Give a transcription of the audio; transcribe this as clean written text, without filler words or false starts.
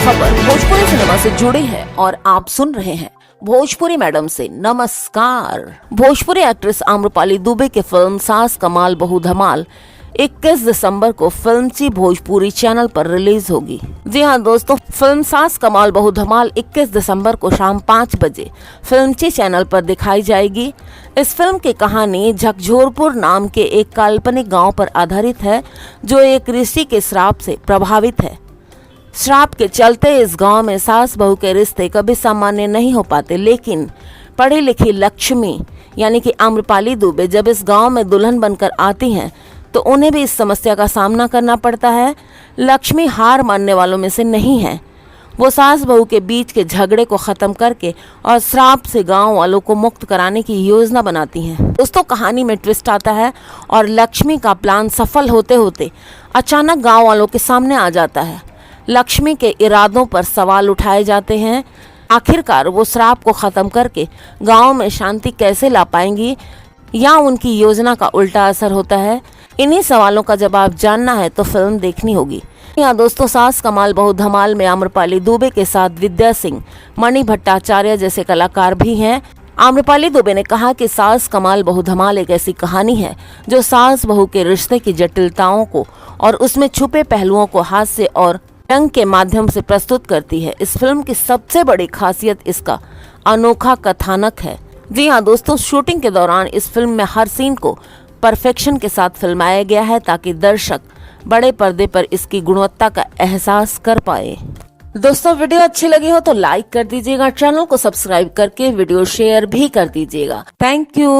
खबर भोजपुरी सिनेमा से जुड़ी है और आप सुन रहे हैं भोजपुरी मैडम से नमस्कार। भोजपुरी एक्ट्रेस आम्रपाली दुबे की फिल्म सास कमाल बहू धमाल 21 दिसंबर को फिल्मची भोजपुरी चैनल पर रिलीज होगी। जी हाँ दोस्तों, फिल्म सास कमाल बहू धमाल 21 दिसंबर को शाम 5 बजे फिल्मची चैनल पर दिखाई जाएगी। इस फिल्म की कहानी झकझोरपुर नाम के एक काल्पनिक गांव पर आधारित है, जो एक ऋषि के श्राप से प्रभावित है। श्राप के चलते इस गांव में सास बहू के रिश्ते कभी सामान्य नहीं हो पाते, लेकिन पढ़ी लिखी लक्ष्मी यानी कि आम्रपाली दुबे जब इस गांव में दुल्हन बनकर आती हैं तो उन्हें भी इस समस्या का सामना करना पड़ता है। लक्ष्मी हार मानने वालों में से नहीं है। वो सास बहू के बीच के झगड़े को खत्म करके और श्राप से गांव वालों को मुक्त कराने की योजना बनाती हैं। दोस्तों, कहानी में ट्विस्ट आता है और लक्ष्मी का प्लान सफल होते होते अचानक गांव वालों के सामने आ जाता है। लक्ष्मी के इरादों पर सवाल उठाए जाते हैं। आखिरकार वो श्राप को खत्म करके गांव में शांति कैसे ला पाएंगी या उनकी योजना का उल्टा असर होता है? इन्हीं सवालों का जवाब जानना है तो फिल्म देखनी होगी। यहाँ दोस्तों, सास कमाल बहू धमाल में आम्रपाली दुबे के साथ विद्या सिंह, मणि भट्टाचार्य जैसे कलाकार भी हैं। आम्रपाली दुबे ने कहा कि सास कमाल बहू धमाल एक ऐसी कहानी है जो सास बहू के रिश्ते की जटिलताओं को और उसमें छुपे पहलुओं को हास्य और रंग के माध्यम से प्रस्तुत करती है। इस फिल्म की सबसे बड़ी खासियत इसका अनोखा कथानक है। जी हाँ दोस्तों, शूटिंग के दौरान इस फिल्म में हर सीन को परफेक्शन के साथ फिल्माया गया है ताकि दर्शक बड़े पर्दे पर इसकी गुणवत्ता का एहसास कर पाए। दोस्तों, वीडियो अच्छी लगी हो तो लाइक कर दीजिएगा, चैनल को सब्सक्राइब करके वीडियो शेयर भी कर दीजिएगा। Thank you.